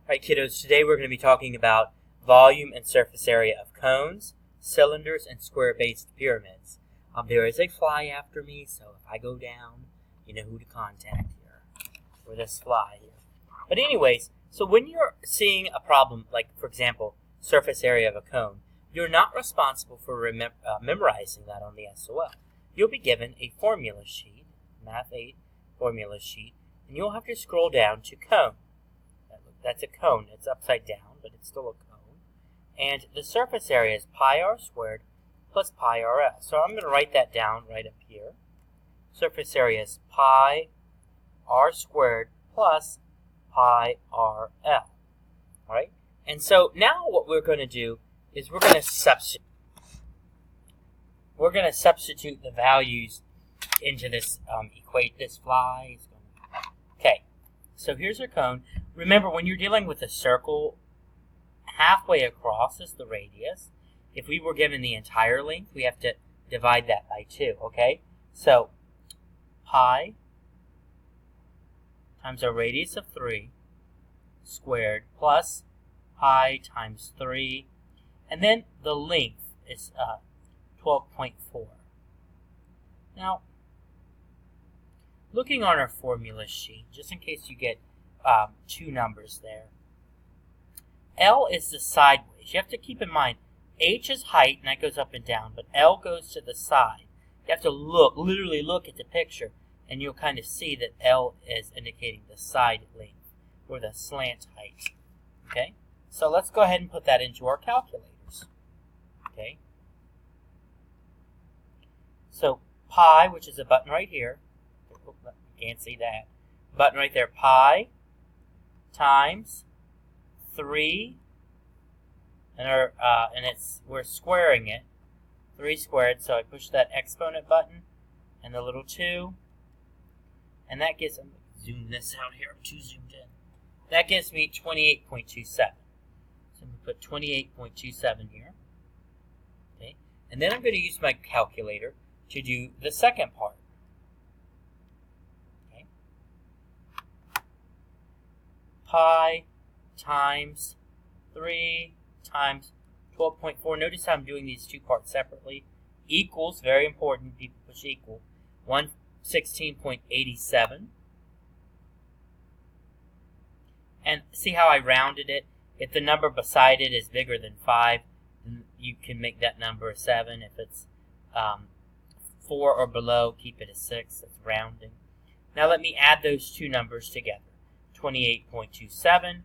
Alright kiddos, today we're going to be talking about volume and surface area of cones, cylinders, and square-based pyramids. There is a fly after me, so if I go down, you know who to contact here, for this fly here. But anyways, so when you're seeing a problem, like for example, surface area of a cone, you're not responsible for memorizing that on the SOL. You'll be given a formula sheet, Math 8 formula sheet, and you'll have to scroll down to cone. That's a cone. It's upside down, but it's still a cone. And the surface area is pi r squared plus pi rl. So I'm going to write that down right up here. Surface area is pi r squared plus pi rl. All right? And so now what we're going to do is we're going to substitute. We're going to substitute the values into this equate this fly. Okay. So here's our cone. Remember, when you're dealing with a circle, halfway across is the radius. If we were given the entire length, we have to divide that by 2, okay? So, pi times our radius of 3 squared plus pi times 3. And then the length is 12.4. Now, looking on our formula sheet, just in case you get two numbers there. L is the sideways. You have to keep in mind, H is height, and that goes up and down, but L goes to the side. You have to literally look at the picture, and you'll kind of see that L is indicating the side length, or the slant height. Okay? So let's go ahead and put that into our calculators. Okay? So pi, which is a button right here, you can't see that, button right there, pi times 3, and we're squaring it, 3 squared, so I push that exponent button and the little 2, and that gives, I'm going to zoom this out here, I'm too zoomed in, that gives me 28.27. So I'm going to put 28.27 here, okay, and then I'm going to use my calculator to do the second part. Pi times 3 times 12.4. Notice how I'm doing these two parts separately. Equals, very important, people push equal, 116.87. And see how I rounded it? If the number beside it is bigger than 5, then you can make that number a 7. If it's 4 or below, keep it a 6. That's rounding. Now let me add those two numbers together. 28.27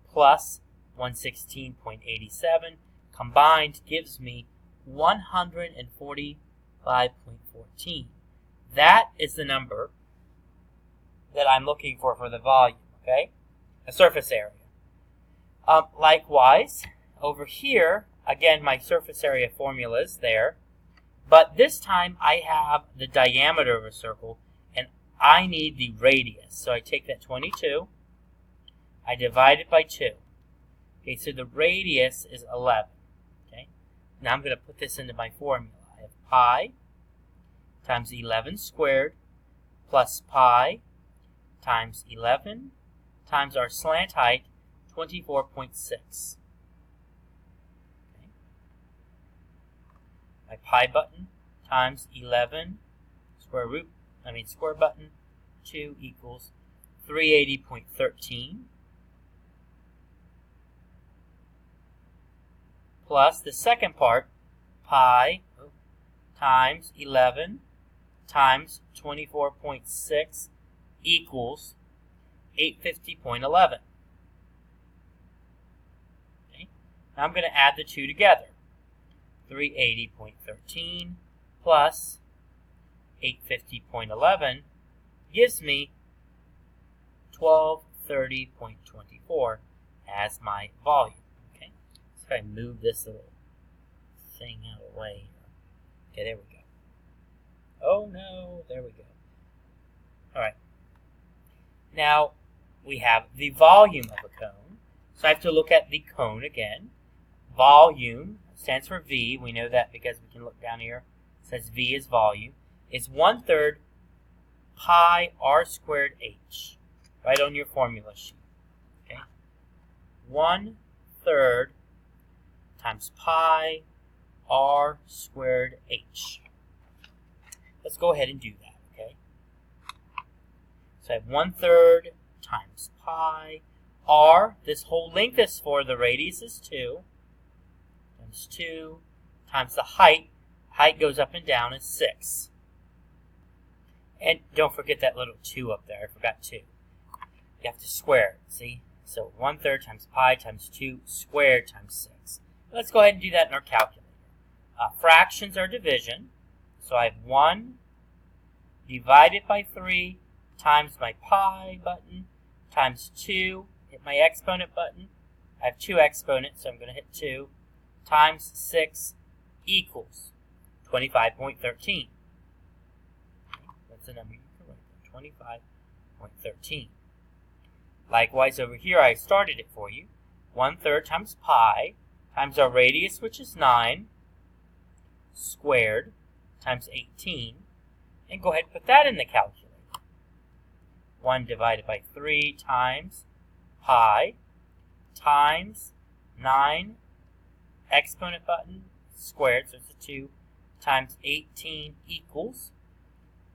plus 116.87 combined gives me 145.14. That is the number that I'm looking for the volume, okay? The surface area. Likewise, over here, again, my surface area formula is there, but this time I have the diameter of a circle, and I need the radius. So I take that 22, I divide it by 2. Okay, so the radius is 11. Okay, now I'm going to put this into my formula. I have pi times 11 squared plus pi times 11 times our slant height, 24.6. Okay. My pi button times 11 square button 2 equals 380.13 plus the second part, pi times 11 times 24.6 equals 850.11. Okay. Now I'm going to add the two together. 380.13 plus 850.11 gives me 1230.24 as my volume. Okay, so if I move this little thing out of the way here. Okay, there we go. Oh no, there we go. All right. Now we have the volume of a cone. So I have to look at the cone again. Volume stands for V. We know that because we can look down here. It says V is volume. Is 1/3 pi r squared h, right on your formula sheet. Okay. 1/3 times pi r squared h. Let's go ahead and do that, okay? So I have 1/3 times pi r. This whole length is 4. The radius is 2. Times 2 times the height. Height goes up and down is 6. And don't forget that little 2 up there. I forgot 2. You have to square it, see? So 1/3 times pi times 2 squared times 6. Let's go ahead and do that in our calculator. Fractions are division. So I have 1 divided by 3 times my pi button times 2. Hit my exponent button. I have 2 exponents, so I'm going to hit 2 times 6 equals 25.13. That's the number you can write there, 25.13. Likewise, over here, I started it for you. 1/3 times pi times our radius, which is 9, squared times 18. And go ahead and put that in the calculator. 1 divided by 3 times pi times 9 exponent button squared, so it's a 2, times 18 equals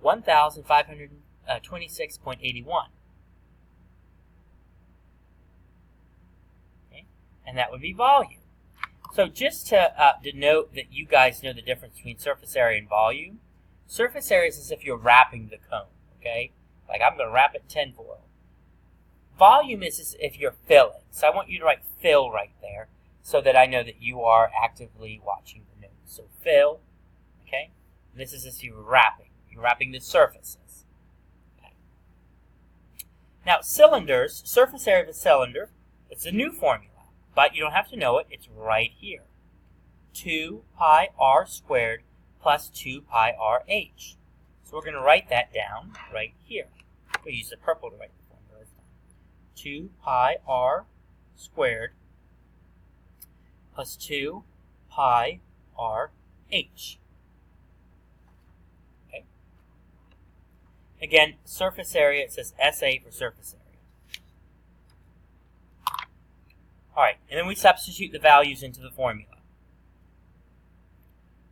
1,526.81. Okay, and that would be volume. So just to denote that you guys know the difference between surface area and volume, surface area is as if you're wrapping the cone, okay? Like I'm going to wrap it in tinfoil. Volume is as if you're filling. So I want you to write fill right there so that I know that you are actively watching the notes. So fill, okay? And this is as if you're wrapping. You're wrapping the surfaces. Okay. Now cylinders, surface area of a cylinder, it's a new formula. But you don't have to know it. It's right here. 2 pi r squared plus 2 pi r h. So we're going to write that down right here. We'll use the purple to write the formula this time. 2 pi r squared plus 2 pi r h. Okay. Again, surface area, it says SA for surface area. Alright, and then we substitute the values into the formula.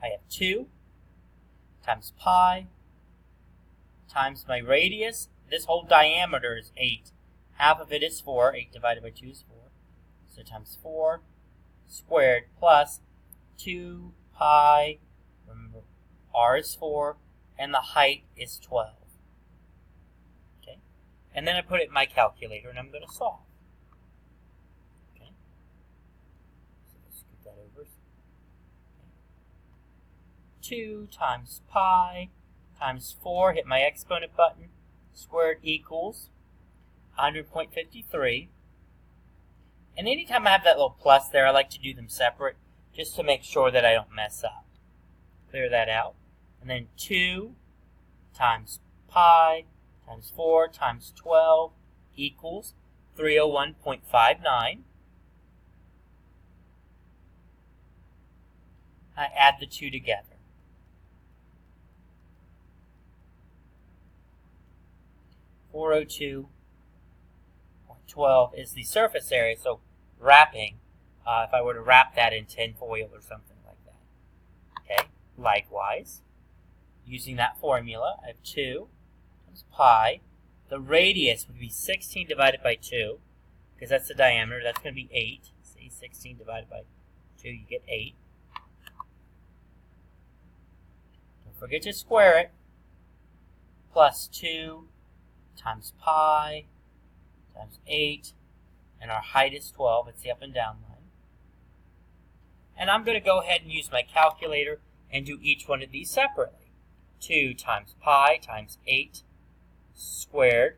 I have 2 times pi times my radius. This whole diameter is 8. Half of it is 4. 8 divided by 2 is 4. So times 4 squared plus 2 pi, remember r is 4, and the height is 12. Okay, and then I put it in my calculator and I'm going to solve. 2 times pi times 4, hit my exponent button, squared equals 100.53. And anytime I have that little plus there, I like to do them separate just to make sure that I don't mess up. Clear that out. And then 2 times pi times 4 times 12 equals 301.59. I add the 2 together. 402.12 is the surface area, so wrapping, if I were to wrap that in tin foil or something like that. Okay, likewise, using that formula, I have 2 times pi. The radius would be 16 divided by 2, because that's the diameter. That's going to be 8. See, 16 divided by 2, you get 8. Don't forget to square it. Plus 2 times pi times 8, and our height is 12. It's the up and down line. And I'm going to go ahead and use my calculator and do each one of these separately. 2 times pi times 8 squared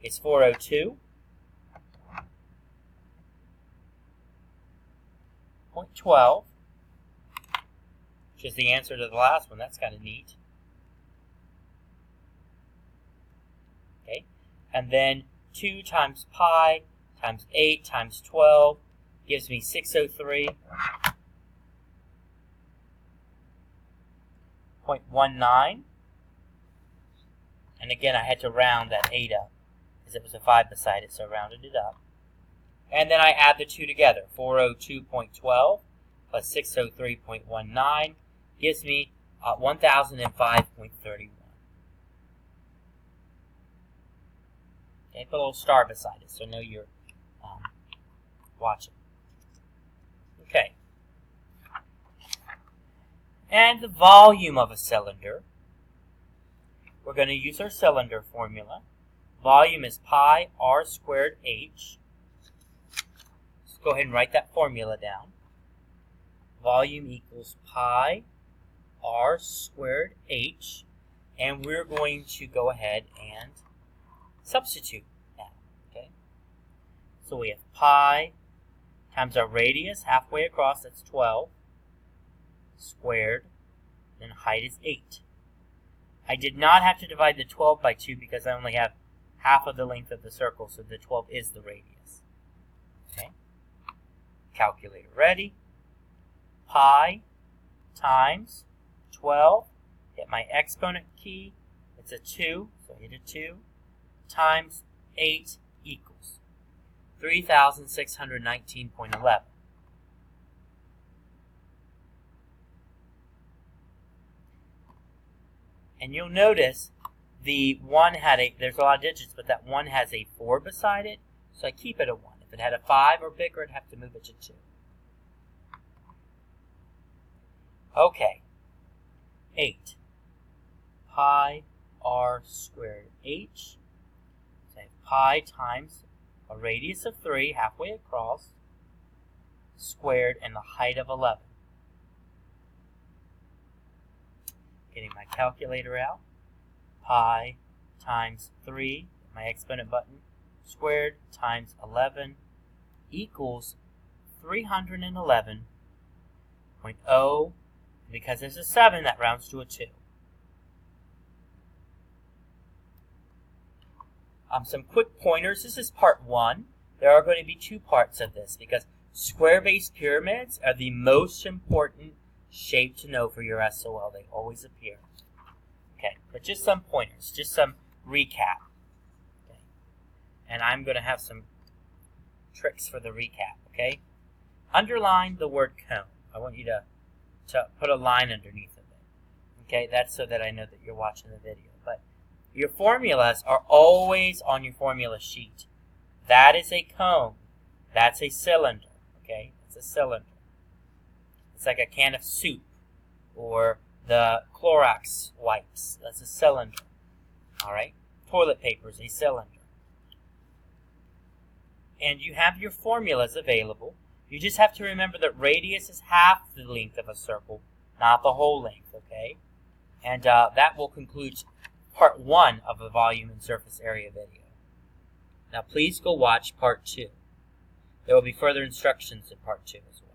is 402.12, which is the answer to the last one. That's kind of neat. Okay, and then 2 times pi times 8 times 12 gives me 603.19. And again, I had to round that 8 up because it was a 5 beside it, so I rounded it up. And then I add the two together. 402.12 plus 603.19 gives me 1005.31. Okay, put a little star beside it so I know you're watching. Okay. And the volume of a cylinder. We're going to use our cylinder formula. Volume is pi r squared h. Let's go ahead and write that formula down. Volume equals pi r squared h. And we're going to go ahead and substitute now. Okay. So we have pi times our radius halfway across, that's 12, squared, then height is 8. I did not have to divide the 12 by 2 because I only have half of the length of the circle, so the 12 is the radius. Okay. Calculator ready. Pi times 12, hit my exponent key, it's a 2, so I hit a 2, times 8 equals 3,619.11. And you'll notice the 1 had there's a lot of digits, but that 1 has a 4 beside it, so I keep it a 1. If it had a 5 or bigger, I'd have to move it to 2. Okay. 8. Pi r squared h. So I have pi times a radius of 3 halfway across, squared, and the height of 11. Getting my calculator out. Pi times 3, my exponent button, squared times 11 equals 311.0. Because there's a 7, that rounds to a 2. Some quick pointers. This is part 1. There are going to be 2 parts of this because square-based pyramids are the most important shape to know for your SOL. They always appear. Okay, but just some pointers, just some recap. Okay. And I'm going to have some tricks for the recap, okay? Underline the word cone. I want you to put a line underneath of it. Okay, that's so that I know that you're watching the video. But your formulas are always on your formula sheet. That is a cone. That's a cylinder. Okay, it's a cylinder. It's like a can of soup or the Clorox wipes. That's a cylinder. All right, toilet paper is a cylinder. And you have your formulas available. You just have to remember that radius is half the length of a circle, not the whole length, okay? And that will conclude part 1 of the volume and surface area video. Now please go watch part 2. There will be further instructions in part 2 as well.